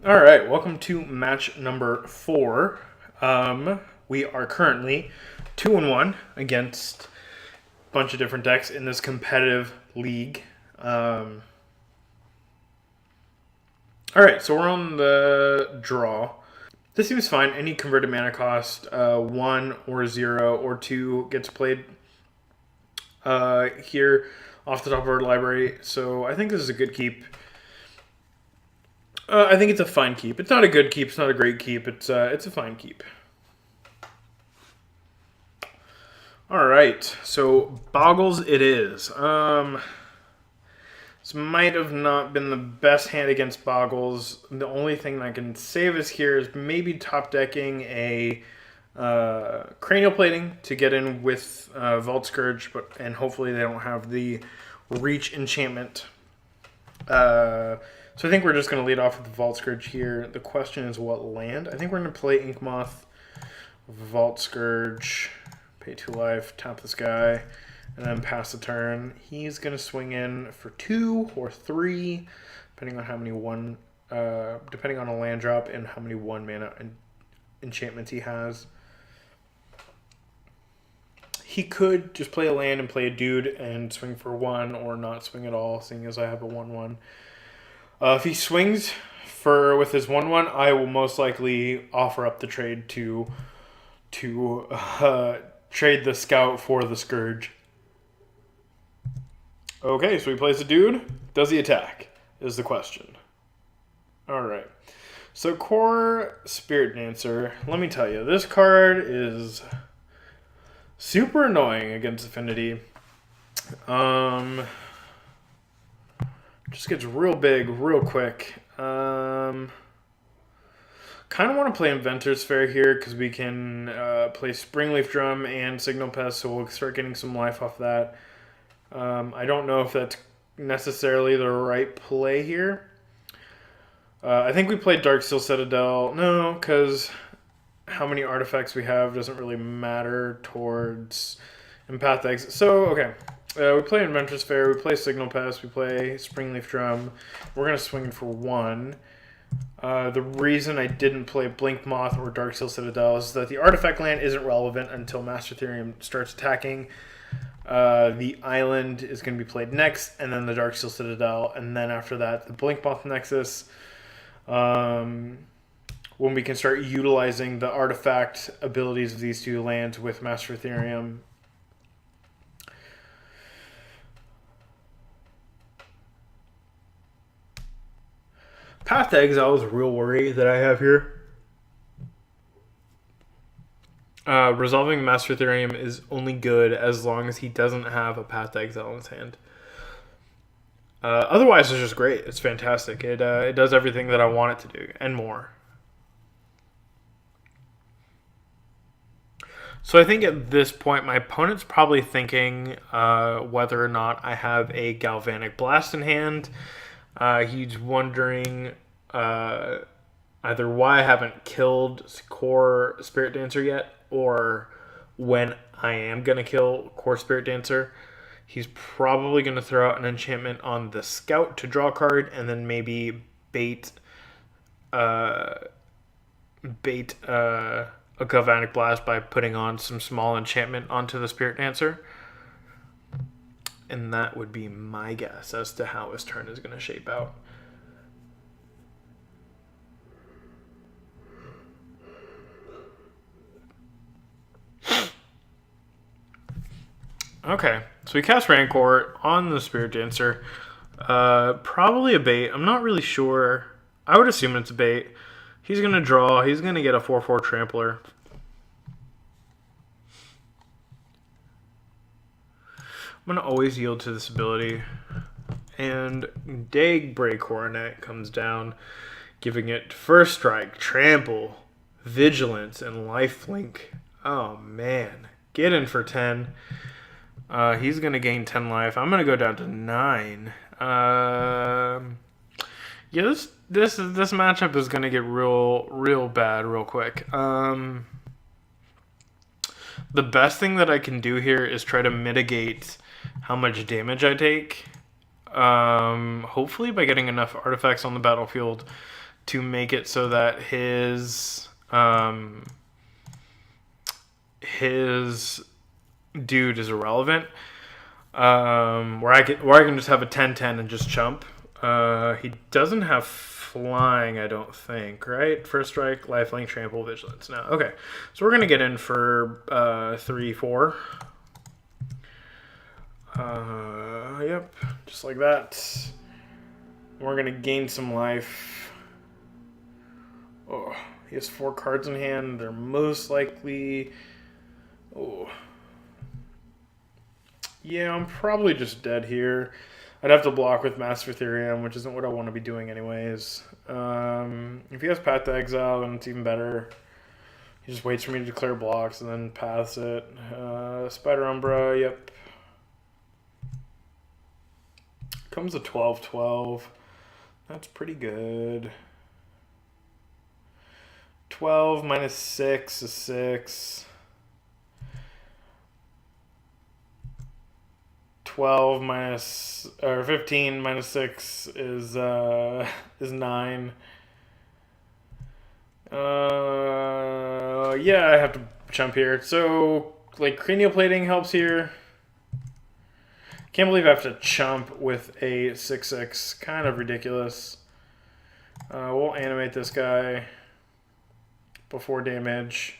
All right, welcome to match number 4. We are currently 2-1 against a bunch of different decks in this competitive league. All right, so we're on the draw. This seems fine. Any converted mana cost, 1 or 0 or 2 gets played here off the top of our library. So I think this is a good keep. I think it's a fine keep. It's not a good keep. It's not a great keep. It's a fine keep. All right. So Boggles it is. This might have not been the best hand against Boggles. The only thing that can save us here is maybe top decking a cranial plating to get in with Vault Scourge, and hopefully they don't have the reach enchantment. So I think we're just going to lead off with the Vault Scourge here. The question is what land? I think we're going to play Inkmoth, Vault Scourge, pay 2 life, tap this guy, and then pass the turn. He's going to swing in for 2 or 3, depending on how many depending on a land drop and how many 1 mana enchantments he has. He could just play a land and play a dude and swing for 1 or not swing at all, seeing as I have a 1/1. If he swings with his 1/1, I will most likely offer up the trade to trade the Scout for the Scourge. Okay, so he plays a dude. Does he attack? Is the question. All right. So Core Spirit Dancer. Let me tell you, this card is super annoying against Affinity. Just gets real big real quick. Kind of want to play Inventor's Fair here because we can play Springleaf Drum and Signal Pest, so we'll start getting some life off that. I don't know if that's necessarily the right play here. I think we played Darksteel Citadel. No, because how many artifacts we have doesn't really matter towards Empath Eggs. So, okay. We play Inventor's Fair, we play Signal Pest, we play Springleaf Drum. We're going to swing for 1. The reason I didn't play Blink Moth or Darksteel Citadel is that the artifact land isn't relevant until Master Ethereum starts attacking. The island is going to be played next, and then the Darksteel Citadel, and then after that, the Blink Moth Nexus. When we can start utilizing the artifact abilities of these 2 lands with Master Ethereum. Path to Exile is a real worry that I have here. Resolving Master Ethereum is only good as long as he doesn't have a Path to Exile in his hand. Otherwise, it's just great. It's fantastic. It does everything that I want it to do, and more. So I think at this point, my opponent's probably thinking whether or not I have a Galvanic Blast in hand. He's wondering either why I haven't killed Core Spirit Dancer yet, or when I am going to kill Core Spirit Dancer. He's probably going to throw out an enchantment on the Scout to draw a card, and then maybe bait a Galvanic Blast by putting on some small enchantment onto the Spirit Dancer. And that would be my guess as to how his turn is going to shape out. Okay, so we cast Rancor on the Spirit Dancer. Probably a bait. I'm not really sure. I would assume it's a bait. He's going to draw. He's going to get a 4/4 Trampler. I'm going to always yield to this ability. And Dagbreak Coronet comes down, giving it First Strike, Trample, Vigilance, and Lifelink. Oh, man. Get in for 10. He's going to gain 10 life. I'm going to go down to 9. Yeah, this matchup is going to get real bad real quick. The best thing that I can do here is try to mitigate how much damage I take. Hopefully by getting enough artifacts on the battlefield to make it so that his dude is irrelevant. Where I can just have a 10-10 and just chump. He doesn't have flying, I don't think, right? First strike, lifelink, trample, vigilance. No, okay. So we're gonna get in for 3-4. Yep, just like that. We're gonna gain some life. Oh, he has 4 cards in hand. They're most likely. Oh. Yeah, I'm probably just dead here. I'd have to block with Master Ethereum, which isn't what I want to be doing anyways. If he has Path to Exile, then it's even better. He just waits for me to declare blocks and then paths it. Spider Umbra, yep. Comes a 12-12. That's pretty good. 12 minus 6 is 6. 12 minus, or 15 minus 6 is 9. Yeah, I have to jump here. So, like, cranial plating helps here. Can't believe I have to chump with a 6/6. Kind of ridiculous. We'll animate this guy before damage.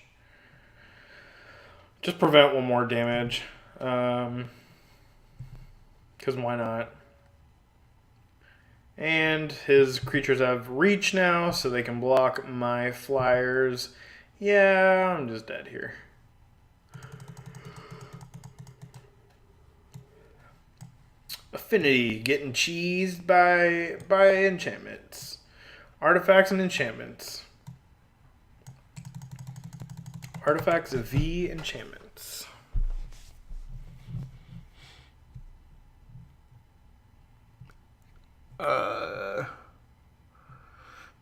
Just prevent 1 more damage. Because why not? And his creatures have reach now, so they can block my flyers. Yeah, I'm just dead here. Affinity, getting cheesed by enchantments. Artifacts and enchantments. Artifacts v enchantments.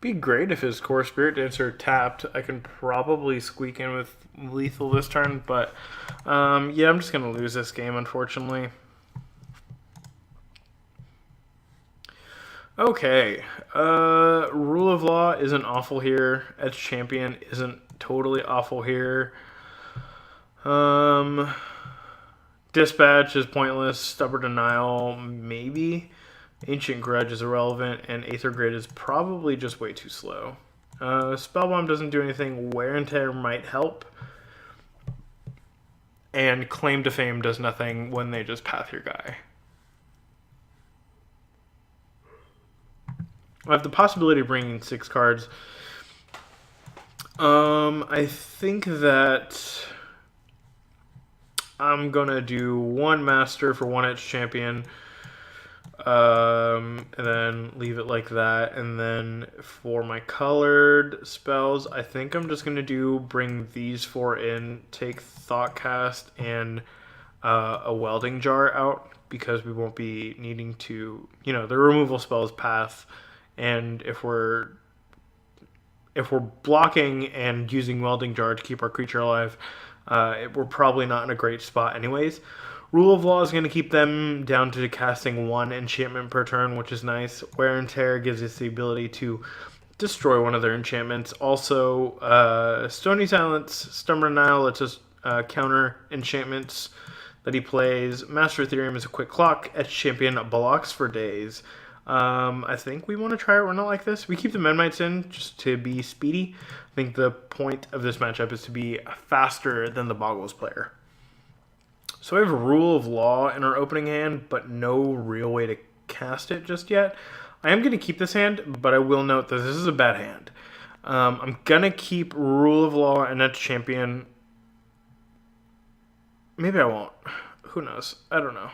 Be great if his core Spirit Dancer tapped. I can probably squeak in with lethal this turn, but yeah, I'm just gonna lose this game, unfortunately. Okay, Rule of Law isn't awful here. Edge Champion isn't totally awful here. Dispatch is pointless. Stubborn Denial, maybe. Ancient Grudge is irrelevant, and Aether Grid is probably just way too slow. Spellbomb doesn't do anything. Wear and Tear might help. And Claim to Fame does nothing when they just path your guy. I have the possibility of bringing 6 cards. I think that I'm going to do 1 Master for 1 Edge Champion. And then leave it like that. And then for my colored spells, I think I'm just going to bring these 4 in, take Thoughtcast and a Welding Jar out, because we won't be needing to, the removal spells path. And if we're blocking and using Welding Jar to keep our creature alive, we're probably not in a great spot anyways. Rule of Law is going to keep them down to casting 1 enchantment per turn, which is nice. Wear and Tear gives us the ability to destroy one of their enchantments. Also, Stony Silence, Stubborn Denial lets us counter enchantments that he plays. Master Ethereum is a quick clock. Edge Champion blocks for days. I think we want to try it run out like this. We keep the Mendmites in just to be speedy. I think the point of this matchup is to be faster than the Boggles player. So we have a Rule of Law in our opening hand, but no real way to cast it just yet. I am going to keep this hand, but I will note that this is a bad hand. I'm going to keep Rule of Law and Edge Champion. Maybe I won't. Who knows? I don't know.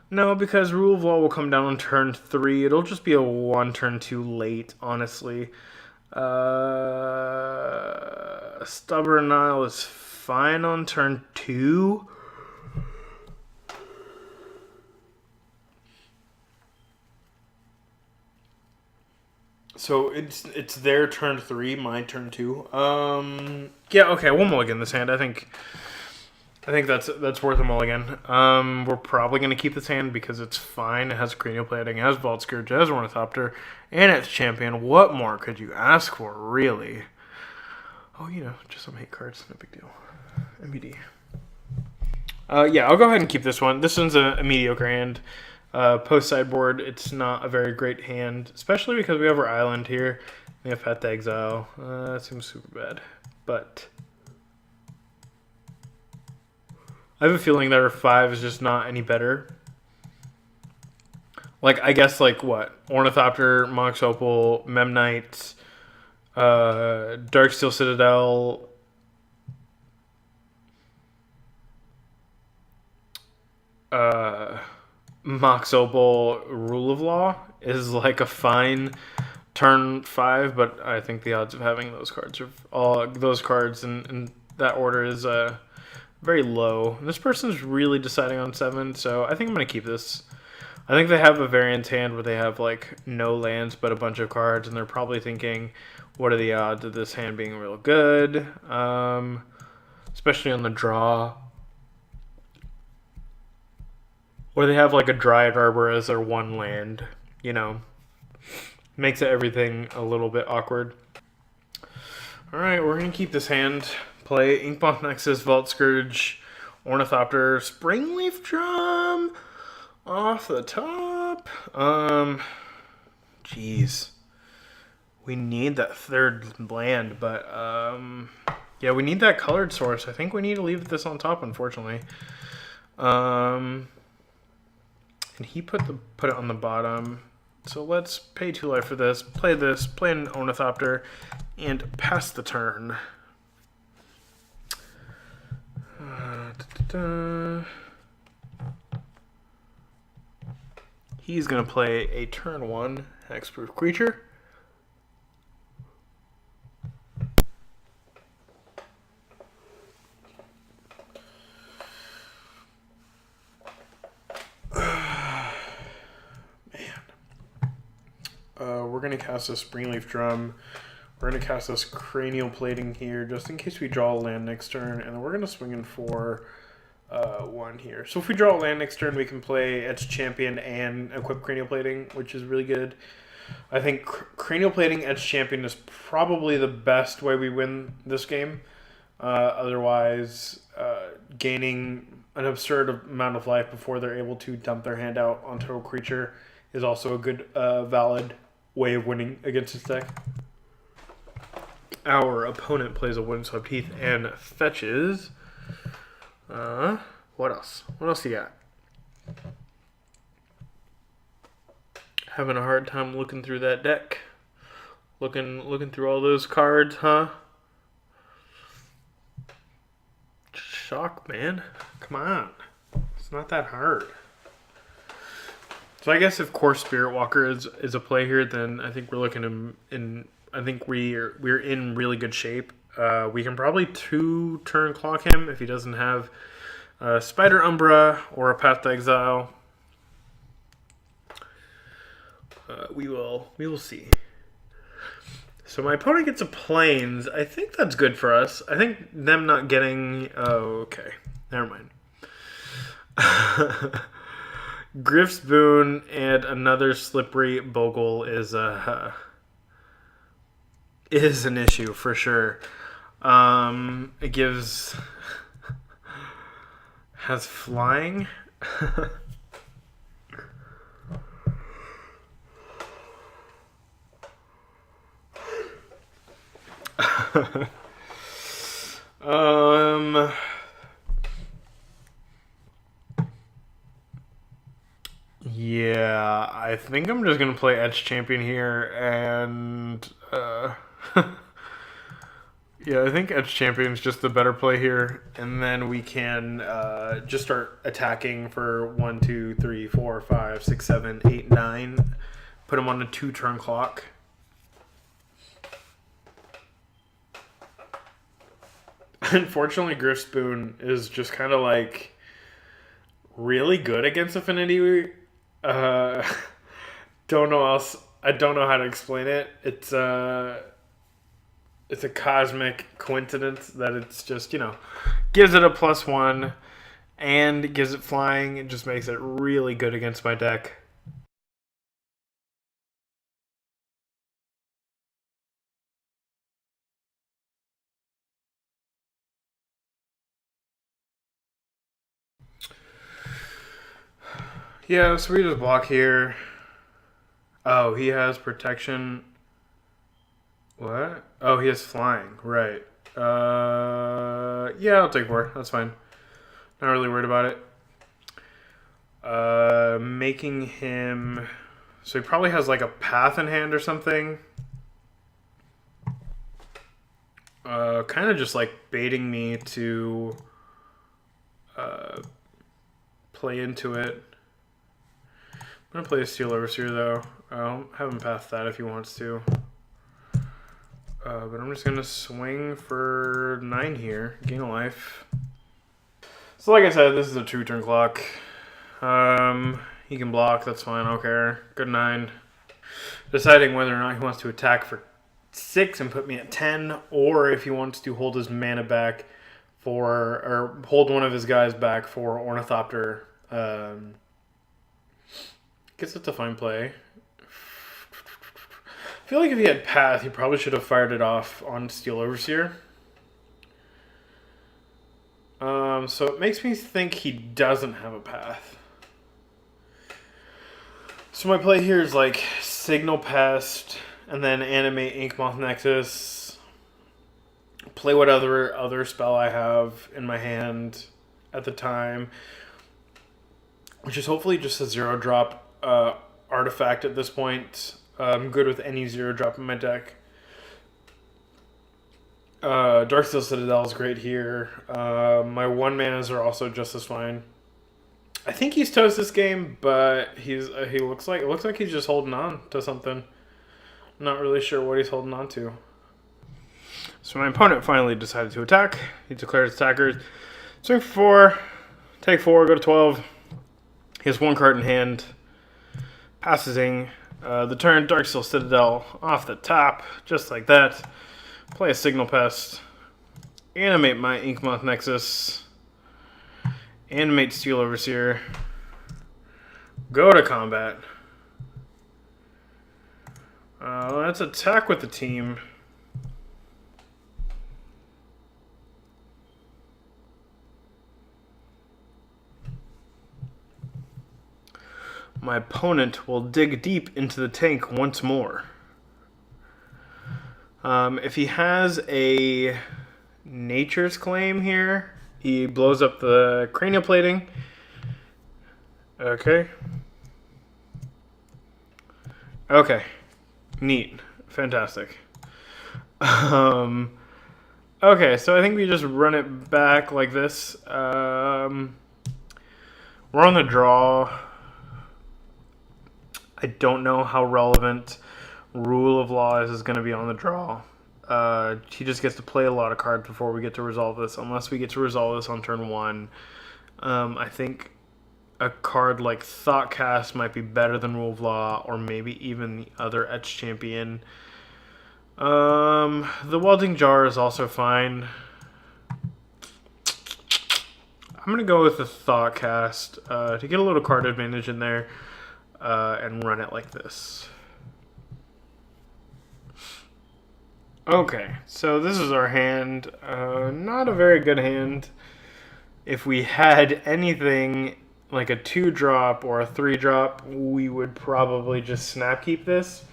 No, because Rule of Law will come down on turn 3. It'll just be a 1 turn too late, honestly. Stubborn Denial is fine on turn 2. So it's their turn 3, my turn 2. Yeah, okay, we'll mulligan this hand. I think I think that's worth a mulligan. We're probably going to keep this hand because it's fine. It has cranial plating, it has Vault Scourge, it has Ornithopter, and it's champion. What more could you ask for, really? Oh, just some hate cards. No big deal. MBD. Yeah, I'll go ahead and keep this one. This one's a mediocre hand. Post sideboard, it's not a very great hand, especially because we have our island here. We have Path to Exile. That seems super bad. But I have a feeling that our 5 is just not any better. Like, I guess, like, what? Ornithopter, Mox Opal, Memnite, Darksteel Citadel, Mox Opal, Rule of Law is like a fine turn 5, but I think the odds of having those cards in that order is very low. This person's really deciding on 7, so I think I'm going to keep this. I think they have a variant hand where they have like no lands but a bunch of cards, and they're probably thinking, what are the odds of this hand being real good? Especially on the draw. Or they have like a Dryad Arbor as their one land, Makes everything a little bit awkward. Alright, we're going to keep this hand. Play Inkmoth Nexus, Vault Scourge, Ornithopter, Springleaf Drum off the top. Jeez. We need that third land, but yeah, we need that colored source. I think we need to leave this on top, unfortunately. And he put it on the bottom. So let's pay 2 life for this, play an Ornithopter, and pass the turn. He's going to play a turn 1 hexproof creature. We're going to cast a Springleaf Drum. We're going to cast this Cranial Plating here just in case we draw a land next turn. And then we're going to swing in for 1 here. So if we draw a land next turn, we can play Etched Champion and equip Cranial Plating, which is really good. I think Cranial Plating Etched Champion is probably the best way we win this game. Otherwise, gaining an absurd amount of life before they're able to dump their hand out onto a creature is also a good, valid way of winning against this deck. Our opponent plays a Windswept Heath and fetches. What else? What else you got? Having a hard time looking through that deck. Looking through all those cards, huh? Shock, man. Come on. It's not that hard. So I guess if Core Spirit Walker is a play here, then I think we're looking I think we're in really good shape. We can probably 2-turn clock him if he doesn't have Spider Umbra or a Path to Exile. We will see. So my opponent gets a Plains. I think that's good for us. I think them not getting... Oh, okay. Never mind. Griff's Boon and another Slippery Bogle is an issue for sure. It gives... has flying. Yeah, I think I'm just gonna play Etched Champion here, and yeah, I think Etched Champion is just the better play here, and then we can just start attacking for 1, 2, 3, 4, 5, 6, 7, 8, 9. Put him on a 2-turn clock. Unfortunately, Griff's Boon is just kind of like really good against Affinity. Don't know else. I don't know how to explain it. It's it's a cosmic coincidence that it's just, gives it a +1 and gives it flying. It just makes it really good against my deck. Yeah, so we just block here. Oh, he has protection. What? Oh, he has flying. Right. Yeah, I'll take 4. That's fine. Not really worried about it. Making him... So he probably has like a path in hand or something. Kind of just like baiting me to play into it. I'm going to play a Steel Overseer though. I'll have him path that if he wants to. But I'm just going to swing for 9 here. Gain a life. So like I said, this is a 2-turn clock. He can block, that's fine, I don't care. Good 9. Deciding whether or not he wants to attack for 6 and put me at 10, or if he wants to hold his mana back or hold one of his guys back for Ornithopter. Guess it's a fine play. I feel like if he had Path, he probably should have fired it off on Steel Overseer. So it makes me think he doesn't have a Path. So my play here is like Signal Pest, and then animate Inkmoth Nexus. Play what other spell I have in my hand at the time, which is hopefully just a 0-drop artifact at this point. I'm good with any 0-drop in my deck. Darksteel Citadel is great here. My 1 manas are also just as fine. I think he's toast this game, but it looks like he's just holding on to something. I'm not really sure what he's holding on to. So my opponent finally decided to attack. He declares attackers. Swing for 4, take 4, go to 12. He has 1 card in hand. Passing the turn, Darksteel Citadel off the top, just like that. Play a Signal Pest. Animate my Inkmoth Nexus. Animate Steel Overseer. Go to combat. Let's attack with the team. My opponent will dig deep into the tank once more. If he has a Nature's Claim here, he blows up the cranial plating. Okay. Okay. Neat. Fantastic. Okay, so I think we just run it back like this. We're on the draw. I don't know how relevant Rule of Laws is going to be on the draw. He just gets to play a lot of cards before we get to resolve this, unless we get to resolve this on turn 1. I think a card like Thoughtcast might be better than Rule of Law, or maybe even the other Etch Champion. The Welding Jar is also fine. I'm going to go with the Thoughtcast to get a little card advantage in there and run it like this. Okay, so this is our hand. Not a very good hand. If we had anything like a 2-drop or a 3-drop, we would probably just snap keep this.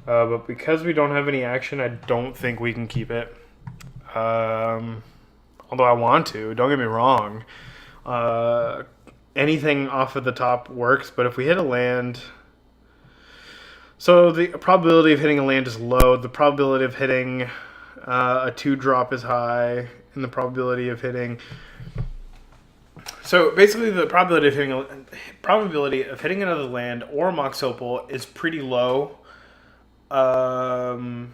But because we don't have any action, I don't think we can keep it. Although I want to, don't get me wrong. Anything off of the top works, but if we hit a land... So the probability of hitting a land is low. The probability of hitting a 2-drop is high. And the probability of hitting... So basically the probability of hitting another land or Mox Opal is pretty low. But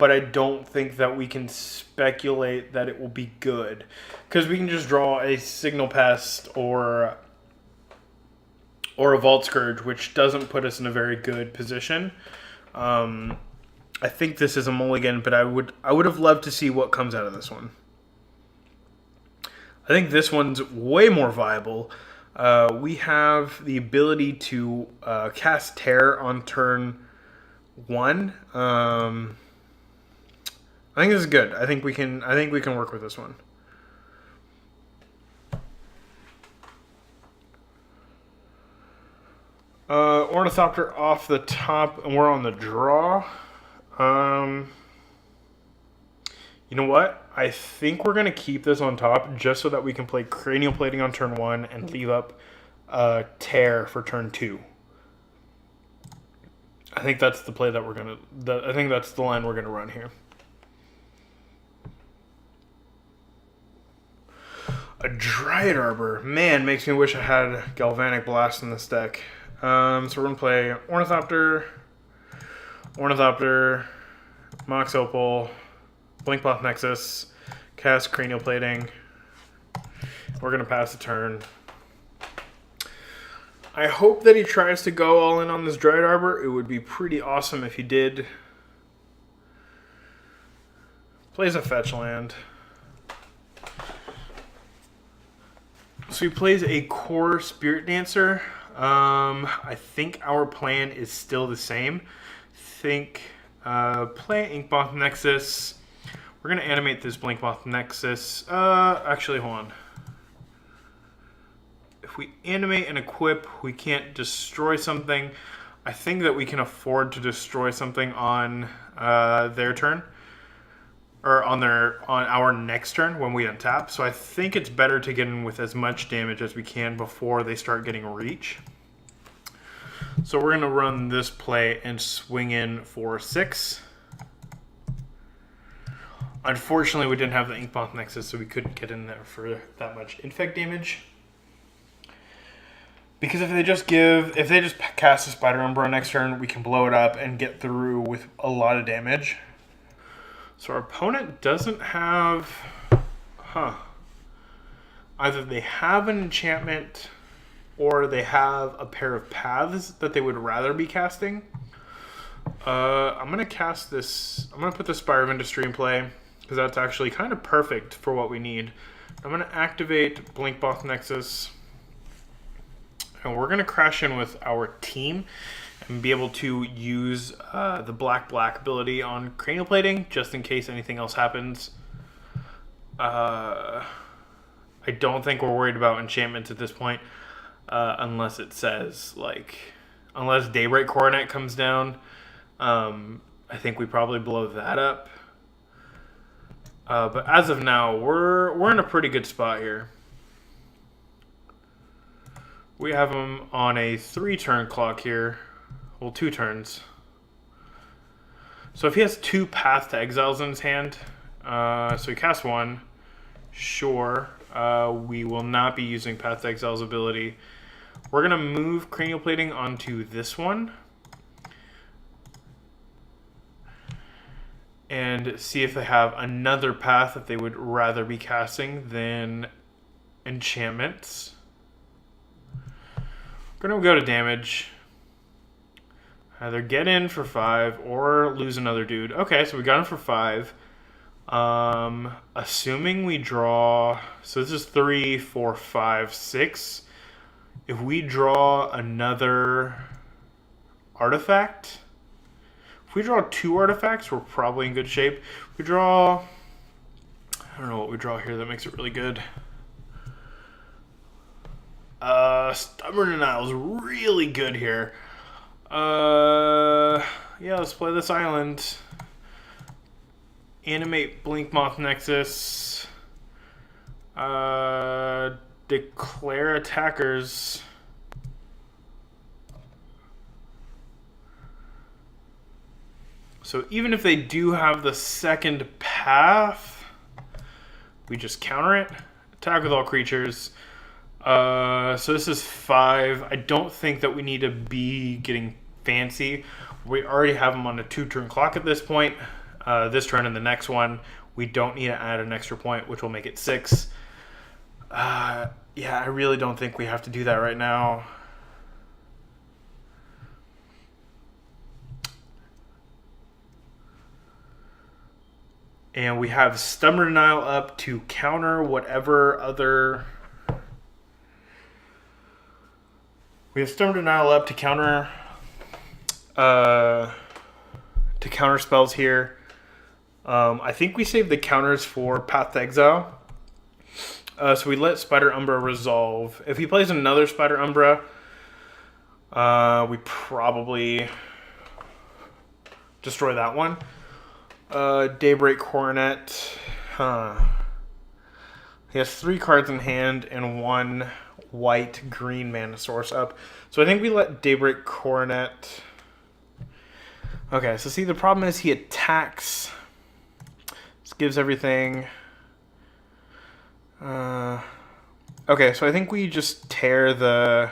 I don't think that we can speculate that it will be good. Because we can just draw a Signal Pest or a Vault Scourge, which doesn't put us in a very good position. I think this is a mulligan, but I would have loved to see what comes out of this one. I think this one's way more viable. We have the ability to cast Tear on turn 1. I think this is good. I think we can work with this one. Ornithopter off the top, and we're on the draw. You know what? I think we're going to keep this on top just so that we can play Cranial Plating on turn 1 and leave up Tear for turn 2. I think that's the play that we're going to... I think that's the line we're going to run here. A Dryad Arbor. Man, makes me wish I had Galvanic Blast in this deck. So we're going to play Ornithopter, Mox Opal, Blinkmoth Nexus, cast Cranial Plating. We're going to pass the turn. I hope that he tries to go all in on this Dryad Arbor. It would be pretty awesome if he did. Plays a fetch land. So he plays a Core Spirit Dancer. I think our plan is still the same. Play Inkmoth Nexus. We're going to animate this Blinkmoth Nexus. Actually, hold on. If we animate and equip, we can't destroy something. I think that we can afford to destroy something on their turn. Or on our next turn when we untap. So I think it's better to get in with as much damage as we can before they start getting reach. So we're going to run this play and swing in for 6. Unfortunately, we didn't have the Inkmoth Nexus, so we couldn't get in there for that much infect damage. Because if they just cast a Spider Umbra next turn, we can blow it up and get through with a lot of damage. So our opponent doesn't have... Either they have an enchantment or they have a pair of paths that they would rather be casting. I'm going to cast this... I'm going to put the Spire of Industry in play because that's actually kind of perfect for what we need. I'm going to activate Blinkmoth Nexus. And we're going to crash in with our team and be able to use the black ability on Cranial Plating just in case anything else happens. I don't think we're worried about enchantments at this point unless it says, unless Daybreak Coronet comes down. I think we probably blow that up. But as of now, we're in a pretty good spot here. We have him on a 3-turn clock here. Well, 2 turns. So if he has 2 Path to Exiles in his hand, so he casts 1, sure. We will not be using Path to Exile's ability. We're going to move Cranial Plating onto this one. And see if they have another path that they would rather be casting than enchantments. We're going to go to damage. Either get in for 5 or lose another dude. Okay, so we got him for 5. Assuming we draw... So this is 3, 4, 5, 6. If we draw another artifact... If we draw 2 artifacts, we're probably in good shape. If we draw... I don't know what we draw here that makes it really good. Stubborn Denial is really good here. Yeah, let's play this island. Animate Blinkmoth Nexus. Declare attackers. So even if they do have the second path, we just counter it. Attack with all creatures. So this is 5. I don't think that we need to be getting fancy. We already have them on a 2-turn clock at this point. This turn and the next one. We don't need to add an extra point, which will make it 6. Yeah, I really don't think we have to do that right now. And we have Stubborn Denial up to counter whatever other... We have Stubborn Denial up to counter spells here. I think we saved the counters for Path to Exile. So we let Spider Umbra resolve. If he plays another Spider Umbra, we probably destroy that one. Daybreak Coronet. He has 3 cards in hand and 1 white-green mana source up. So I think we let Daybreak Coronet... Okay, so see, the problem is he attacks. This gives everything... okay, so I think we just tear the...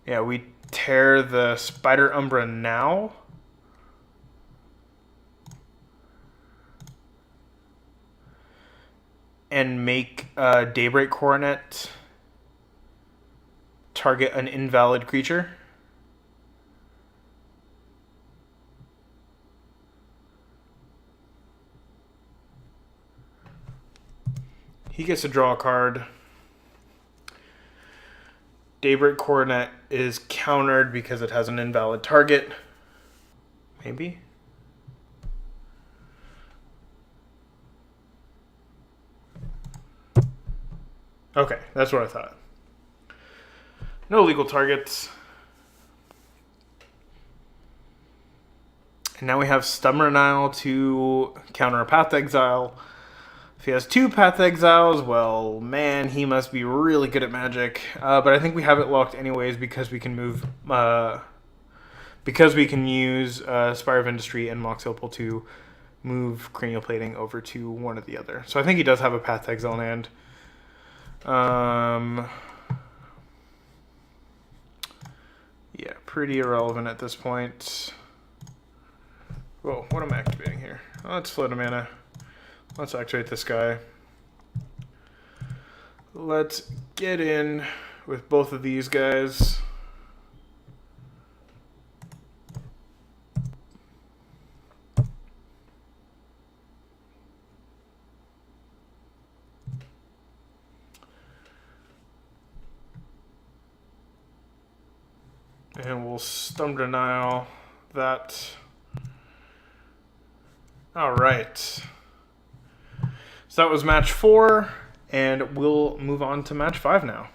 Yeah, we tear the Spider Umbra now. And make Daybreak Coronet target an invalid creature. He gets to draw a card. Daybreak Coronet is countered because it has an invalid target. Maybe? Okay, that's what I thought. No legal targets. And now we have Stubborn Denial to counter a Path to Exile. If he has 2 Path to Exiles, well, man, he must be really good at Magic. But I think we have it locked anyways because we can move... because we can use Spire of Industry and Mox Opal to move Cranial Plating over to one or the other. So I think he does have a Path to Exile in hand. Yeah, pretty irrelevant at this point. Whoa, what am I activating here? Oh, let's float a mana. Let's activate this guy. Let's get in with both of these guys. And we'll Stubborn Denial that. All right. So that was match 4, and we'll move on to match 5 now.